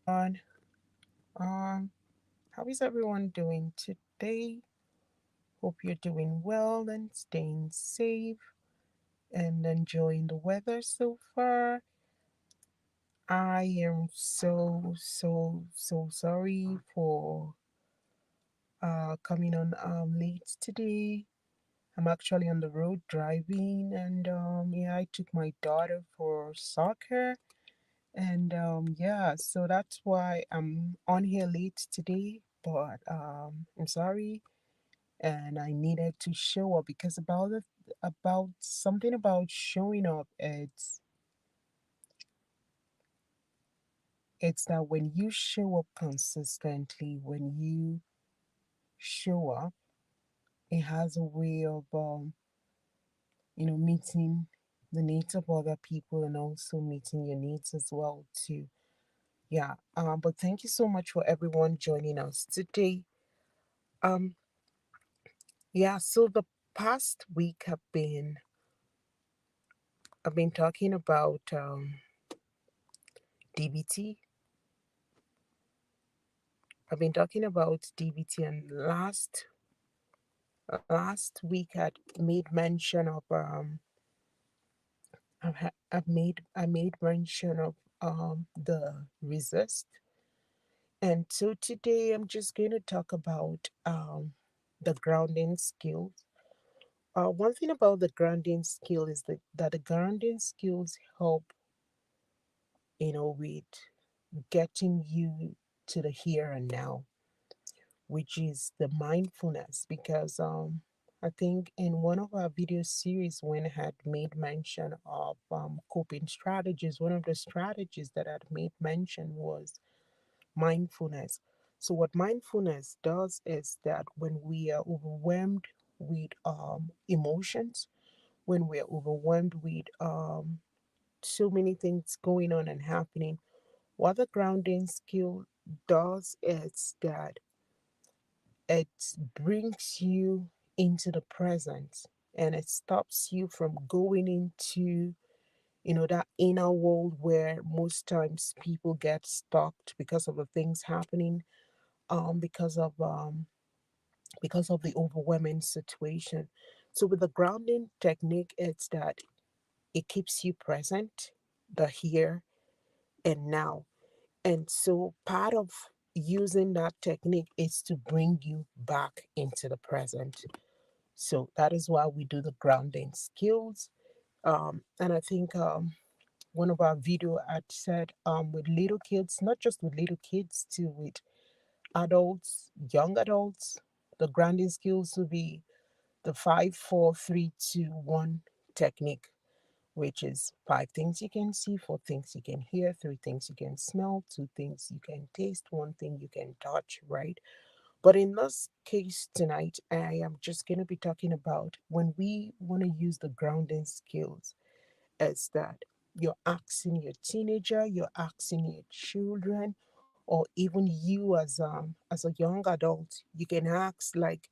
everyone. How is everyone doing today? Hope you're doing well and staying safe and enjoying the weather so far. I am so sorry for coming on late today. I'm actually on the road driving, and yeah, I took my daughter for soccer. And yeah, so that's why I'm on here late today. But I'm sorry, and I needed to show up because about something about showing up. It's that when you show up consistently, when you show up, it has a way of meeting the needs of other people and also meeting your needs as well too. Yeah. But thank you so much for everyone joining us today. Um, Yeah, so the past week I've been talking about DBT. I've been talking about DBT, and last week had made mention of I made mention of the resist, and so today I'm just going to talk about the grounding skills. One thing about the grounding skill is that the grounding skills help with getting you to the here and now, which is the mindfulness. Because I think in one of our video series, when I had made mention of coping strategies, one of the strategies that I had made mention was mindfulness. So, what mindfulness does is that when we are overwhelmed with emotions, when we're overwhelmed with so many things going on and happening, what the grounding skill does is that it brings you into the present, and it stops you from going into that inner world where most times people get stuck because of the things happening, because of the overwhelming situation. So with the grounding technique, it's that it keeps you present, the here and now. And so part of using that technique is to bring you back into the present. So that is why we do the grounding skills. And I think one of our video had said with little kids, not just with little kids, too, with adults, young adults, the grounding skills will be the 5, 4, 3, 2, 1 technique, which is 5 things you can see, 4 things you can hear, 3 things you can smell, 2 things you can taste, 1 thing you can touch, right? But in this case tonight, I am just going to be talking about when we want to use the grounding skills, is that you're asking your teenager, you're asking your children, or even you as a young adult, you can ask like,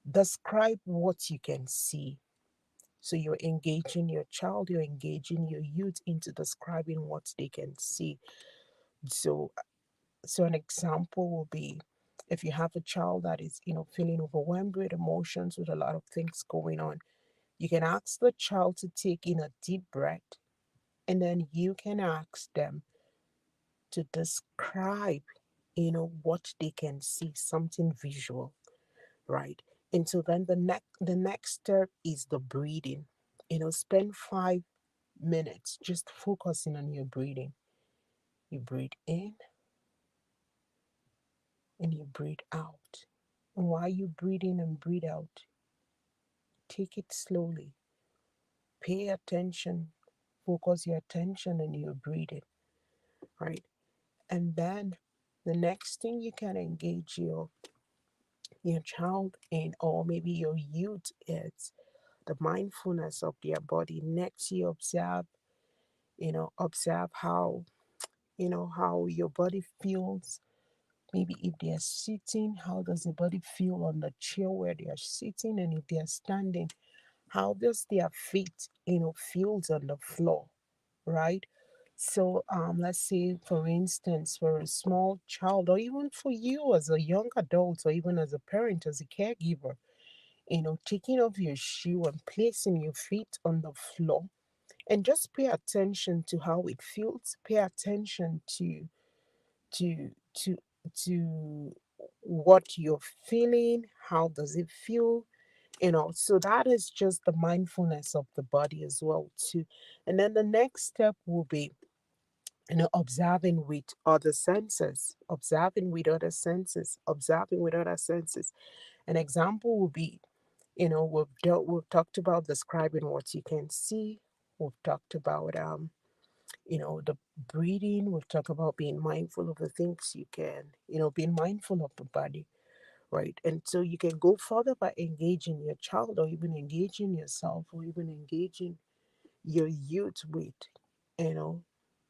describe what you can see. So you're engaging your child, you're engaging your youth into describing what they can see. So, so an example will be if you have a child that is, feeling overwhelmed with emotions, with a lot of things going on, you can ask the child to take in a deep breath, and then you can ask them to describe, what they can see, something visual, right? And so then the next step is the breathing. Spend 5 minutes just focusing on your breathing. You breathe in and you breathe out. And while you breathe in and breathe out, take it slowly. Pay attention. Focus your attention on your breathing, right? And then the next thing you can engage your child in, or maybe your youth, is the mindfulness of their body. Next, you observe how your body feels. Maybe if they are sitting, how does the body feel on the chair where they are sitting? And if they are standing, how does their feet feels on the floor, right? So, let's say, for instance, for a small child, or even for you as a young adult, or even as a parent, as a caregiver, taking off your shoe and placing your feet on the floor, and just pay attention to how it feels. Pay attention to to to what you're feeling. How does it feel? So that is just the mindfulness of the body as well too. And then the next step will be, observing with other senses, observing with other senses, observing with other senses. An example will be, we've talked about describing what you can see. We've talked about the breathing. We've talked about being mindful of the things you can, being mindful of the body, right? And so you can go further by engaging your child, or even engaging yourself, or even engaging your youth with, you know,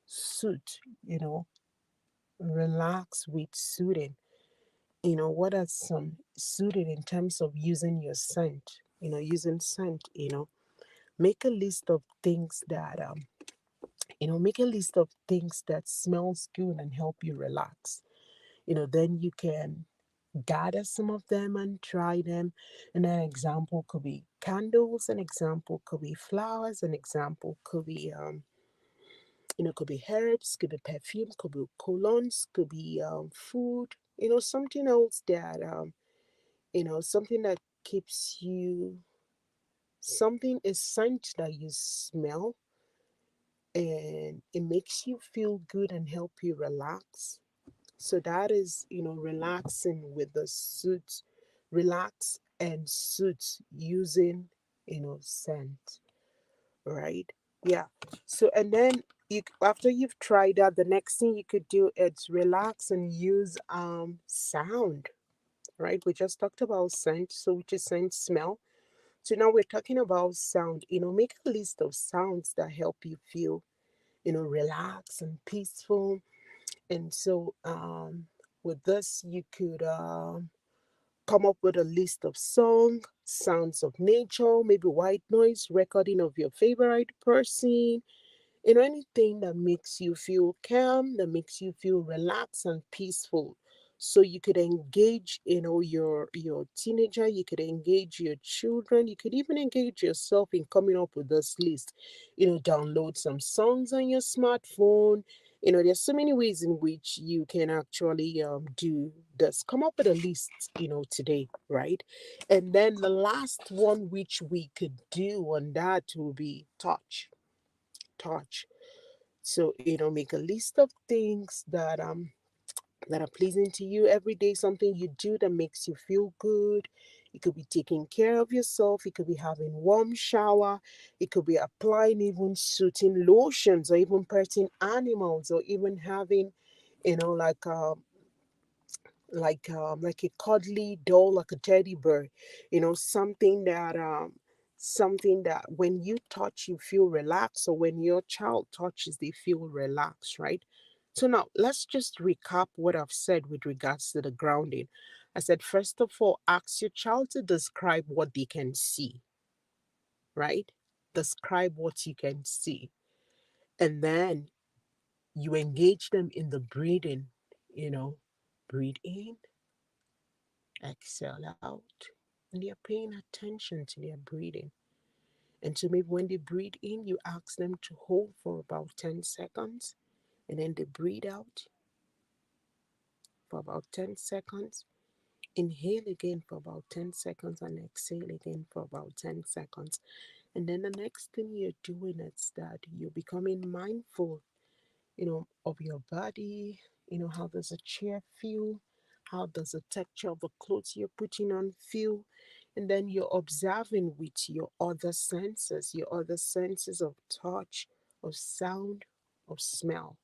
suit, you know, relax with soothing. What are some soothing in terms of using your scent? Using scent. Make a list of things that make a list of things that smells good and help you relax. Then you can gather some of them and try them. And an example could be candles, an example could be flowers, an example could be could be herbs, could be perfumes, could be colognes, could be food, something else that something that keeps you, something, a scent that you smell and it makes you feel good and help you relax. So that is, relaxing with the suit, relax and suit using, scent, right? Yeah. So, and then after you've tried that, the next thing you could do is relax and use sound, right? We just talked about scent, so which is scent, smell. So now we're talking about sound. Make a list of sounds that help you feel, relaxed and peaceful. And so, with this, you could come up with a list of sounds of nature, maybe white noise, recording of your favorite person, anything that makes you feel calm, that makes you feel relaxed and peaceful. So you could engage, your teenager, you could engage your children, you could even engage yourself in coming up with this list. Download some songs on your smartphone. There's so many ways in which you can actually do this. Come up with a list, today, right? And then the last one which we could do on that will be touch. So, make a list of things that are pleasing to you every day, something you do that makes you feel good. It could be taking care of yourself, it could be having warm shower, it could be applying even soothing lotions, or even petting animals, or even having, like like a cuddly doll, like a teddy bear, something that when you touch you feel relaxed, or when your child touches they feel relaxed, right? So now let's just recap what I've said with regards to the grounding. I said, first of all, ask your child to describe what they can see, right? Describe what you can see. And then you engage them in the breathing, you know, breathe in, exhale out. And they're paying attention to their breathing. And so maybe when they breathe in, you ask them to hold for about 10 seconds. And then they breathe out for about 10 seconds. Inhale again for about 10 seconds and exhale again for about 10 seconds. And then the next thing you're doing is that you're becoming mindful, of your body. How does a chair feel? How does the texture of the clothes you're putting on feel? And then you're observing with your other senses of touch, of sound, of smell,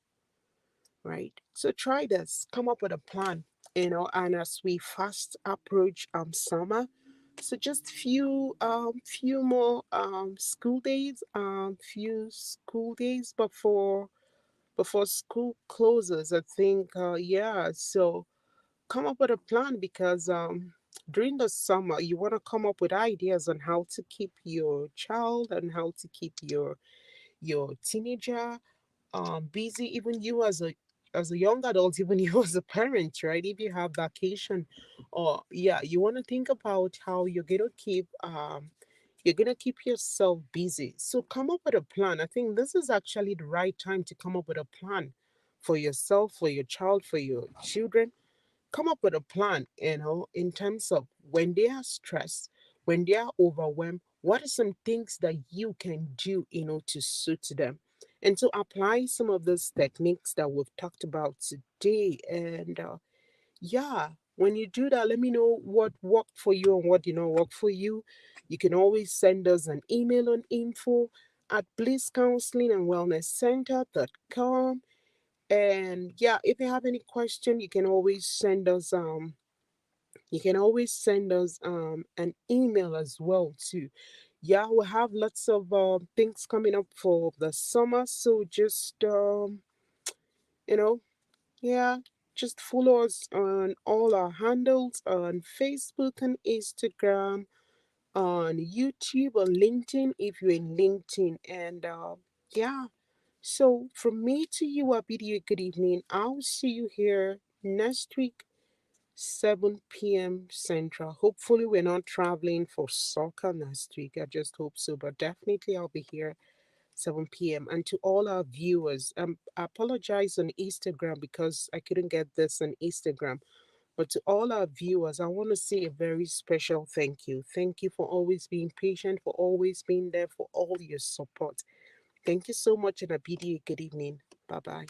right? So try this, come up with a plan, and as we fast approach summer, so just few more few school days before school closes, I think. Yeah, so come up with a plan, because during the summer you want to come up with ideas on how to keep your child and how to keep your teenager busy, even you as a young adult, even you as a parent, right? If you have vacation, or yeah, you want to think about how you're gonna keep yourself busy. So come up with a plan. I think this is actually the right time to come up with a plan for yourself, for your child, for your children. Come up with a plan, in terms of when they are stressed, when they are overwhelmed, what are some things that you can do, to suit them, and to apply some of those techniques that we've talked about today. And yeah, when you do that, let me know what worked for you and what did not work for you. You can always send us an email on info@blisscounselingandwellnesscenter.com. And yeah, if you have any question, you can always send us an email as well too. Yeah, we have lots of things coming up for the summer, so just you know yeah, just follow us on all our handles on Facebook and Instagram, on YouTube, on LinkedIn if you're in LinkedIn. And yeah, so from me to you, Abidia, good evening. I'll see you here next week, 7 p.m. Central. Hopefully, we're not traveling for soccer next week. I just hope so, but definitely I'll be here 7 p.m. And to all our viewers, I apologize on Instagram because I couldn't get this on Instagram. But to all our viewers, I want to say a very special thank you. Thank you for always being patient, for always being there, for all your support. Thank you so much, and a BDA good evening. Bye bye.